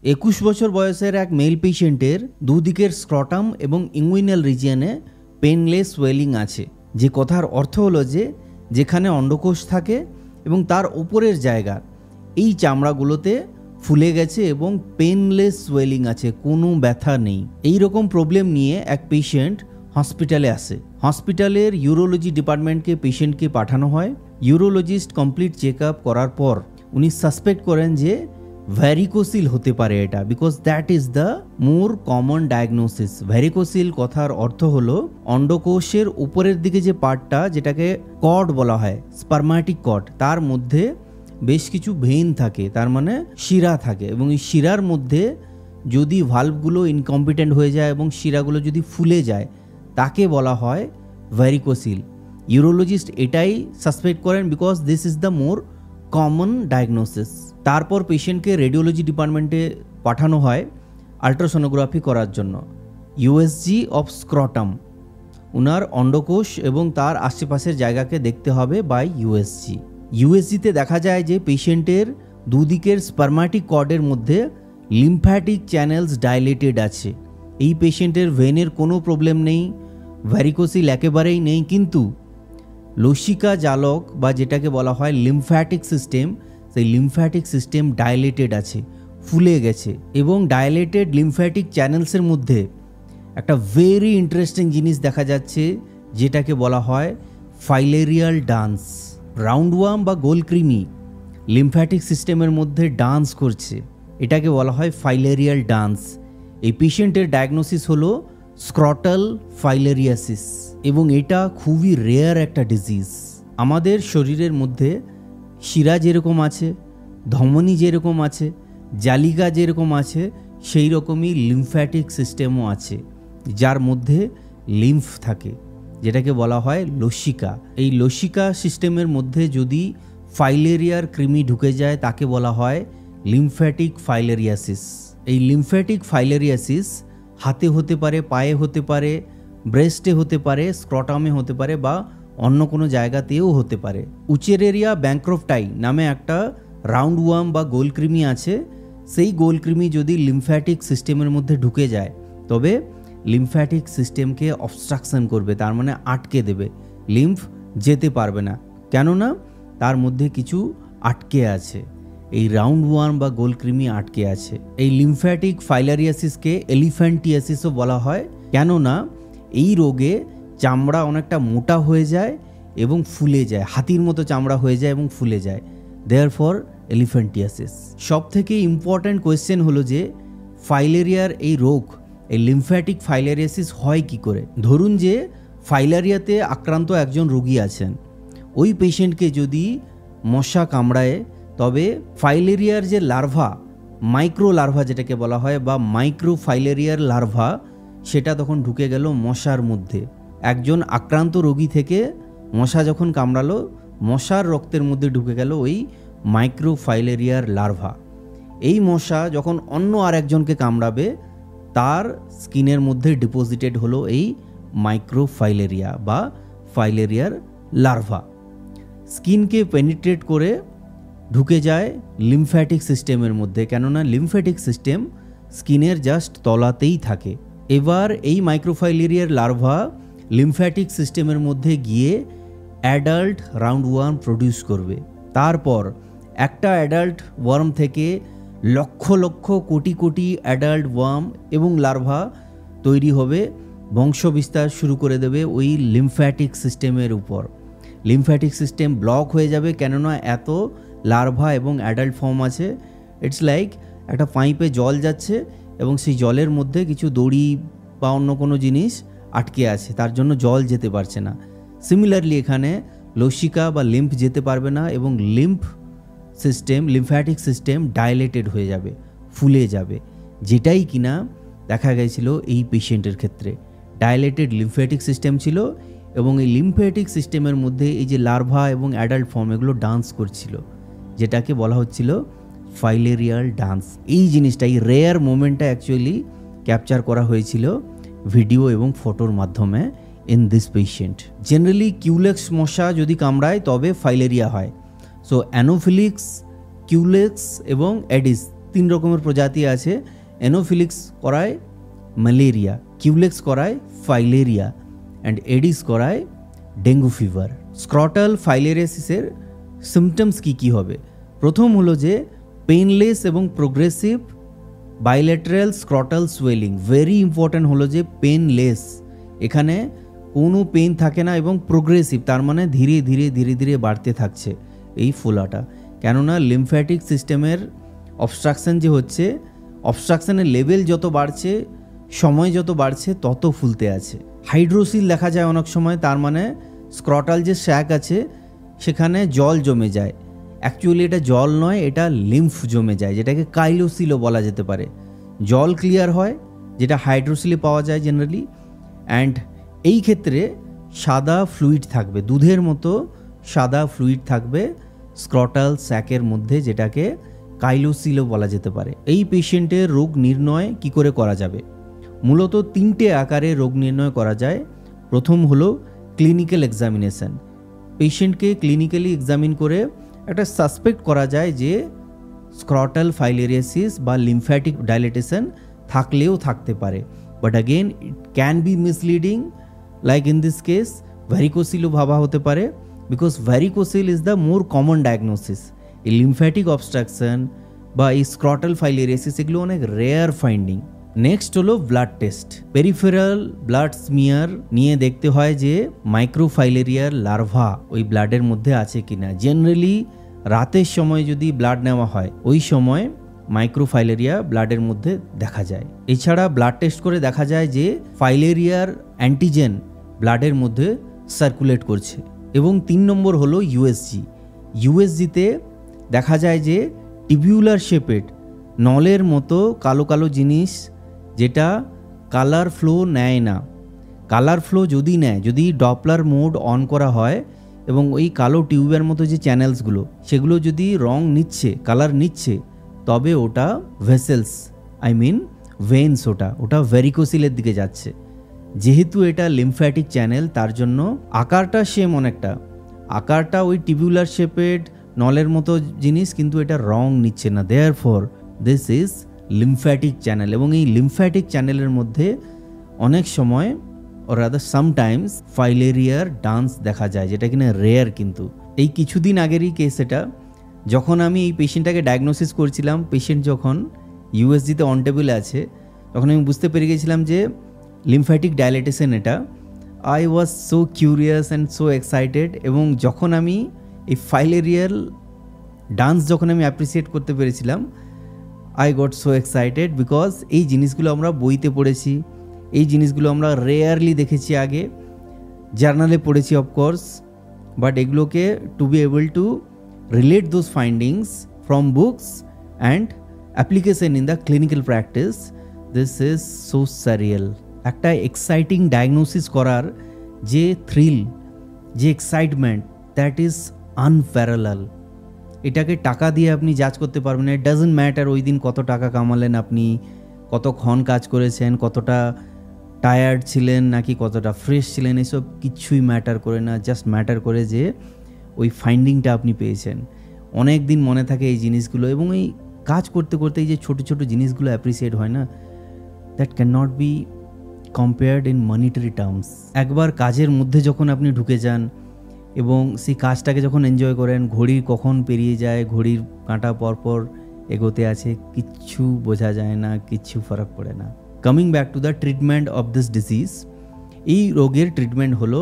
21 বছর বয়সের এক মেল পেশেন্টের দুদিকের স্ক্রটাম এবং ইঙ্গুইনাল রিজিয়নে পেনলেস সোয়েলিং আছে, যে কথার অর্থ হলো যে যেখানে অন্ডকোষ থাকে এবং তার উপরের জায়গা এই চামড়াগুলোতে ফুলে গেছে এবং পেনলেস সোয়েলিং আছে, কোনো ব্যথা নেই। এই রকম প্রবলেম নিয়ে এক পেশেন্ট হসপিটালে আসে। হসপিটালের ইউরোলজি ডিপার্টমেন্টকে পেশেন্টকে পাঠানো হয়। ইউরোলজিস্ট কমপ্লিট চেক আপ করার পর উনি সাসপেক্ট করেন যে ভ্যারিকোসিল হতে পারে এটা, because that is the more common diagnosis. Varicocele কথার অর্থ হলো অন্ডকোষের উপরের দিকে যে পার্টটা, যেটাকে কর্ড বলা হয়, স্পারমাটিক কর্ড, তার মধ্যে বেশ কিছু ভেইন থাকে, তার মানে শিরা থাকে, এবং এই শিরার মধ্যে যদি ভালভগুলো ইনকম্পিটেন্ট হয়ে যায় এবং শিরাগুলো যদি ফুলে যায় তাকে বলা হয় ভ্যারিকোসিল। ইউরোলজিস্ট এটাই সাসপেক্ট করেন because this is the more common diagnosis. তারপর পেশেন্টকে রেডিওলজি ডিপার্টমেন্টে পাঠানো হয় আল্ট্রাসোনোগ্রাফি করার জন্য। ইউএসজি অফ স্ক্রটাম, উনার অন্ডকোষ এবং তার আশেপাশের জায়গাকে দেখতে হবে বাই ইউএসজি। ইউএসজিতে দেখা যায় যে পেশেন্টের দুদিকের স্পারমাটিক কর্ডের মধ্যে লিম্ফ্যাটিক চ্যানেলস ডাইলেটেড আছে। এই পেশেন্টের ভেনের কোনো প্রবলেম নেই, ভ্যারিকোসিল একেবারেই নেই, কিন্তু লসিকা জালক বা যেটাকে বলা হয় লিম্ফ্যাটিক সিস্টেম, সেই লিম্ফ্যাটিক সিস্টেম ডাইলেটেড আছে, ফুলে গেছে। এবং ডাইলেটেড লিম্ফ্যাটিক চ্যানেলসের মধ্যে একটা ভেরি ইন্টারেস্টিং জিনিস দেখা যাচ্ছে, যেটাকে বলা হয় ফাইলেরিয়াল ডান্স। রাউন্ডওয়ার্ম বা গোলকৃমি লিম্ফ্যাটিক সিস্টেমের মধ্যে ডান্স করছে, এটাকে বলা হয় ফাইলেরিয়াল ডান্স। এই পেশেন্টের ডায়াগনোসিস হলো স্ক্রটাল ফাইলেরিয়াসিস এবং এটা খুবই রেয়ার একটা ডিজিজ। আমাদের শরীরের মধ্যে শিরা যেরকম আছে, ধমনী যেরকম আছে, জালিকা যেরকম আছে, সেই রকমই লিম্ফ্যাটিক সিস্টেমও আছে, যার মধ্যে লিম্ফ থাকে, যেটাকে বলা হয় লসিকা। এই লসিকা সিস্টেমের মধ্যে যদি ফাইলেরিয়ার কৃমি ঢুকে যায় তাকে বলা হয় লিম্ফ্যাটিক ফাইলেরিয়াসিস। এই লিম্ফ্যাটিক ফাইলেরিয়াসিস হাতে হতে পারে, পায়ে হতে পারে, ব্রেস্টে হতে পারে, স্ক্রটামে হতে পারে, বা অন্য কোনো জায়গাতেও হতে পারে। উচেরেরিয়া ব্যাংক্রফটাই নামে একটা রাউন্ডওয়ার্ম বা গোলকৃমি আছে। সেই গোলকৃমি যদি লিম্ফ্যাটিক সিস্টেমের মধ্যে ঢুকে যায় তবে লিম্ফ্যাটিক সিস্টেমকে অবস্ট্রাকশন করবে, তার মানে আটকে দেবে, লিম্ফ যেতে পারবে না, কেননা তার মধ্যে কিছু আটকে আছে। এই রাউন্ডওয়ার্ম বা গোলকৃমি আটকে আছে। এই লিম্ফ্যাটিক ফাইলেরিয়াসিসকে এলিফ্যান্টিয়াসিসও বলা হয়, কেননা এই রোগে চামড়া অনেকটা মোটা হয়ে যায় এবং ফুলে যায়, হাতির মতো চামড়া হয়ে যায় এবং ফুলে যায়, দেয়ারফর এলিফ্যান্টিয়াসিস। সব থেকে ইম্পর্ট্যান্ট কোয়েশ্চেন হলো যে ফাইলেরিয়ার এই রোগ, এই লিম্ফ্যাটিক ফাইলেরিয়াসিস হয় কি করে। ধরুন যে ফাইলেরিয়াতে আক্রান্ত একজন রোগী আছেন, ওই পেশেন্টকে যদি মশা কামড়ায় তবে ফাইলেরিয়ার যে লার্ভা, মাইক্রো লার্ভা যেটাকে বলা হয়, বা মাইক্রো ফাইলেরিয়ার লার্ভা, সেটা তখন ঢুকে গেল মশার মধ্যে। একজন আক্রান্ত রোগী থেকে মশা যখন কামড়ালো, মশার রক্তের মধ্যে ঢুকে গেল ওই মাইক্রো ফাইলেরিয়ার লার্ভা। এই মশা যখন অন্য আর একজনকে কামড়াবে, তার স্কিনের মধ্যে ডিপোজিটেড হলো এই মাইক্রো ফাইলেরিয়া বা ফাইলেরিয়ার লার্ভা। স্কিনকে পেনিট্রেট করে ঢুকে যায় লিম্ফ্যাটিক সিস্টেমের মধ্যে, কেননা লিম্ফ্যাটিক সিস্টেম স্কিনের জাস্ট তলাতেই থাকে। এবার এই মাইক্রোফাইলেরিয়ার লার্ভা লিম্ফ্যাটিক সিস্টেমের মধ্যে গিয়ে অ্যাডাল্ট রাউন্ডওয়ার্ম প্রডিউস করবে। তারপর একটা অ্যাডাল্ট ওয়ার্ম থেকে লক্ষ লক্ষ কোটি কোটি অ্যাডাল্ট ওয়ার্ম এবং লার্ভা তৈরি হবে, বংশবিস্তার শুরু করে দেবে ওই লিম্ফ্যাটিক সিস্টেমের উপর। লিম্ফ্যাটিক সিস্টেম ব্লক হয়ে যাবে, কেননা এত লার্ভা এবং অ্যাডাল্ট ফর্ম আছে। ইটস লাইক একটা পাইপে জল যাচ্ছে এবং সেই জলের মধ্যে কিছু দড়ি বা অন্য কোনো জিনিস আটকে আছে, তার জন্য জল যেতে পারছে না। সিমিলারলি এখানে লসিকা বা লিম্ফ যেতে পারবে না এবং লিম্ফ্যাটিক সিস্টেম ডাইলেটেড হয়ে যাবে, ফুলে যাবে, যেটাই কিনা দেখা গেছিল এই পেশেন্টের ক্ষেত্রে। ডাইলেটেড লিম্ফ্যাটিক সিস্টেম ছিল এবং এই লিম্ফ্যাটিক সিস্টেমের মধ্যে এই যে লার্ভা এবং অ্যাডাল্ট ফর্ম, এগুলো ডান্স করছিল, যেটাকে বলা হচ্ছিল ফাইলেরিয়াল ডান্স। এই জিনিসটা, এই রেয়ার মোমেন্টটা অ্যাকচুয়ালি ক্যাপচার করা হয়েছিল ভিডিও এবং ফটোর মাধ্যমে in this patient. Generally Culex মশা যদি কামড়ায় তবে ফাইলেরিয়া হয়। সো অ্যানোফিলিক্স, কিউলেক্স এবং এডিস তিন রকমের প্রজাতি আছে। এনোফিলিক্স করায় ম্যালেরিয়া, কিউলেক্স করায় ফাইলেরিয়া অ্যান্ড এডিস করায় ডেঙ্গু ফিভার। স্ক্রটাল ফাইলেরিয়াসিসের সিমটমস কী হবে? প্রথম হলো যে পেইনলেস এবং progressive bilateral scrotal swelling. Very important হলো যে পেনলেস, এখানে কোনো পেন থাকে না, এবং প্রোগ্রেসিভ তার মানে ধীরে ধীরে ধীরে ধীরে বাড়তে থাকছে এই ফোলাটা। কেননা লিম্ফ্যাটিক সিস্টেমের অবস্ট্রাকশন যে হচ্ছে, অবস্ট্রাকশনের লেভেল যত বাড়ছে, সময় যত বাড়ছে, তত ফুলতে আছে। হাইড্রোসিল দেখা যায় অনেক সময়, তার মানে স্ক্রটাল যে স্যাক আছে সেখানে জল জমে যায়। অ্যাকচুয়ালি এটা জল নয়, এটা লিম্ফ জমে যায়, যেটাকে কাইলোসিলও বলা যেতে পারে। জল ক্লিয়ার হয়, যেটা হাইড্রোসিলে পাওয়া যায় জেনারেলি, অ্যান্ড এই ক্ষেত্রে সাদা ফ্লুইড থাকবে, দুধের মতো সাদা ফ্লুইড থাকবে স্ক্রটাল স্যাকের মধ্যে, যেটাকে কাইলোসিলও বলা যেতে পারে। এই পেশেন্টের রোগ নির্ণয় কি করে করা যাবে? মূলত তিনটে আকারে রোগ নির্ণয় করা যায়। প্রথম হলো ক্লিনিক্যাল এক্সামিনেশন। পেশেন্টকে ক্লিনিক্যালি এক্সামিন করে একটা সাসপেক্ট করা যায় যে স্ক্রটাল ফাইলেরিয়াসিস বা লিম্ফ্যাটিক ডাইলেটেশন থাকলেও থাকতে পারে। But again it can be misleading, like in this case ভ্যারিকোসিলও ভাবা হতে পারে, because varicocele is the more common diagnosis. এই লিম্ফ্যাটিক অবস্ট্রাকশন বা এই স্ক্রটাল ফাইলেরিয়াসিস এগুলো অনেক রেয়ার ফাইন্ডিং। নেক্সট হলো blood test. Peripheral blood smear নিয়ে দেখতে হয় যে মাইক্রোফাইলেরিয়ার লার্ভা ওই ব্লাডের মধ্যে আছে কিনা। জেনারেলি রাতের সময় যদি ব্লাড নেওয়া হয়, ওই সময় মাইক্রোফাইলেরিয়া ব্লাডের মধ্যে দেখা যায়। এছাড়া ব্লাড টেস্ট করে দেখা যায় যে ফাইলেরিয়ার অ্যান্টিজেন ব্লাডের মধ্যে সার্কুলেট করছে। এবং 3 নম্বর হলো ইউএসজি। ইউএসজিতে দেখা যায় যে টিবিউলার শেপেড নলের মতো কালো কালো জিনিস, যেটা কালার ফ্লো নেয় না। কালার ফ্লো যদি নেয়, যদি ডপলার মোড অন করা হয় এবং ওই কালো টিউবের মতো যে চ্যানেলসগুলো সেগুলো যদি রং নিচ্ছে, কালার নিচ্ছে, তবে ওটা ভেসেলস, আই মিন ভেন্স, ওটা ভ্যারিকোসিলের দিকে যাচ্ছে। যেহেতু এটা লিম্ফ্যাটিক চ্যানেল, তার জন্য আকারটা সেম, অনেকটা আকারটা ওই টিবিউলার শেপেড নলের মতো জিনিস, কিন্তু এটা রং নিচ্ছে না। Therefore this is lymphatic channel. এবং এই লিম্ফ্যাটিক চ্যানেলের মধ্যে অনেক সময় or rather sometimes ফাইলেরিয়ার ডান্স দেখা যায়, যেটা কিনা রেয়ার। কিন্তু এই কিছুদিন আগেরই কেস এটা, যখন আমি এই পেশেন্টটাকে ডায়াগনোসিস করছিলাম, পেশেন্ট যখন ইউএসজিতে অন টেবিলে আছে, তখন আমি বুঝতে পেরে গেছিলাম যে লিম্ফ্যাটিক ডাইলেটেশন এটা। I was so curious and so excited. এবং যখন আমি এই ফাইলেরিয়ার ডান্স যখন আমি অ্যাপ্রিসিয়েট করতে পেরেছিলাম, I got so excited, because এই জিনিসগুলো আমরা বইতে পড়েছি, এই জিনিসগুলো আমরা রেয়ারলি দেখেছি আগে, জার্নালে পড়েছি অফকোর্স, বাট এগুলোকে to be able to relate those findings from books and application in the clinical practice, this is so surreal. একটা এক্সাইটিং ডায়াগনোসিস করার যে থ্রিল, যে এক্সাইটমেন্ট, দ্যাট ইজ আনপ্যারালাল। এটাকে টাকা দিয়ে আপনি জাজ করতে পারবেন না। ইট ডাজন্ট ম্যাটার ওই দিন কত টাকা কামালেন আপনি, কতক্ষণ কাজ করেছেন, কতটা টায়ার্ড ছিলেন নাকি কতটা ফ্রেশ ছিলেন, এসব কিছুই ম্যাটার করে না। জাস্ট ম্যাটার করে যে ওই ফাইন্ডিংটা আপনি পেয়েছেন। অনেক দিন মনে থাকে এই জিনিসগুলো, এবং এই কাজ করতে করতে এই যে ছোটো ছোটো জিনিসগুলো অ্যাপ্রিসিয়েট হয় না, that can not be compared in monetary terms. একবার কাজের মধ্যে যখন আপনি ঢুকে যান এবং সেই কাজটাকে যখন এনজয় করেন, ঘড়ির কখন পেরিয়ে যায়, ঘড়ির কাঁটা পরপর এগোতে আছে, কিচ্ছু বোঝা যায় না, কিচ্ছু ফারাক পড়ে না। Coming back to the treatment of this disease, এই রোগের ট্রিটমেন্ট হলো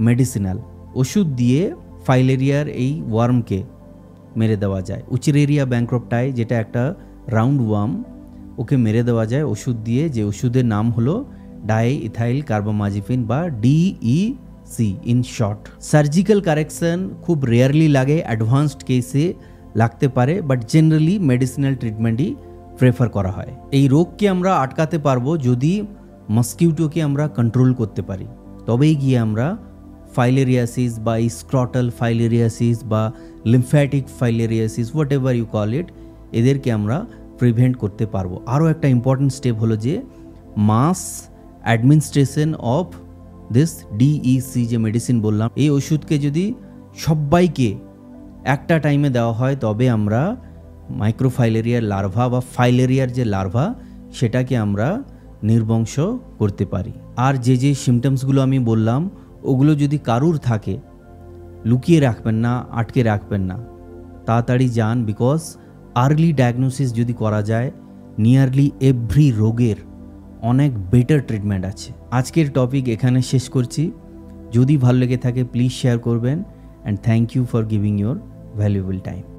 মেডিসিনাল। ওষুধ দিয়ে ফাইলেরিয়ার এই ওয়ার্মকে মেরে দেওয়া যায়। উচেরেরিয়া ব্যাংক্রপ্টাই, যেটা একটা রাউন্ড ওয়ার্ম, ওকে মেরে দেওয়া যায় ওষুধ দিয়ে, যে ওষুধের নাম হলো ডাইইথাইল কার্বামাজিপিন বা DEC in short. Surgical correction খুব রেয়ারলি লাগে, অ্যাডভান্সড কেসে লাগতে পারে, বাট জেনারেলি মেডিসিনাল ট্রিটমেন্টই প্রেফার করা হয়। এই রোগকে আমরা আটকাতে পারবো যদি মস্কিউটোকে আমরা কন্ট্রোল করতে পারি, তবেই গিয়ে আমরা ফাইলেরিয়াসিস বা স্ক্রটাল ফাইলেরিয়াসিস বা lymphatic filariasis, whatever you call it, এদেরকে আমরা প্রিভেন্ট করতে পারবো। আরও একটা ইম্পর্টেন্ট স্টেপ হলো যে মাস অ্যাডমিনিস্ট্রেশন অফ দিস DEC যে মেডিসিন বললাম, এই ওষুধকে যদি সবাইকে একটা টাইমে দেওয়া হয়, তবে আমরা মাইক্রোফাইলেরিয়ার লার্ভা বা ফাইলেরিয়ার যে লার্ভা সেটাকে আমরা নির্বংশ করতে পারি। আর যে যে সিমটমসগুলো আমি বললাম ওগুলো যদি কারুর থাকে লুকিয়ে রাখবেন না, আটকে রাখবেন না, তাড়াতাড়ি যান। বিকজ আর্লি ডায়াগনোসিস যদি করা যায় নিয়ারলি এভরি রোগের অনেক বেটার ট্রিটমেন্ট আছে। আজকের টপিক এখানে শেষ করছি। যদি ভালো লেগে থাকে প্লিজ শেয়ার করবেন and thank you for giving your valuable time.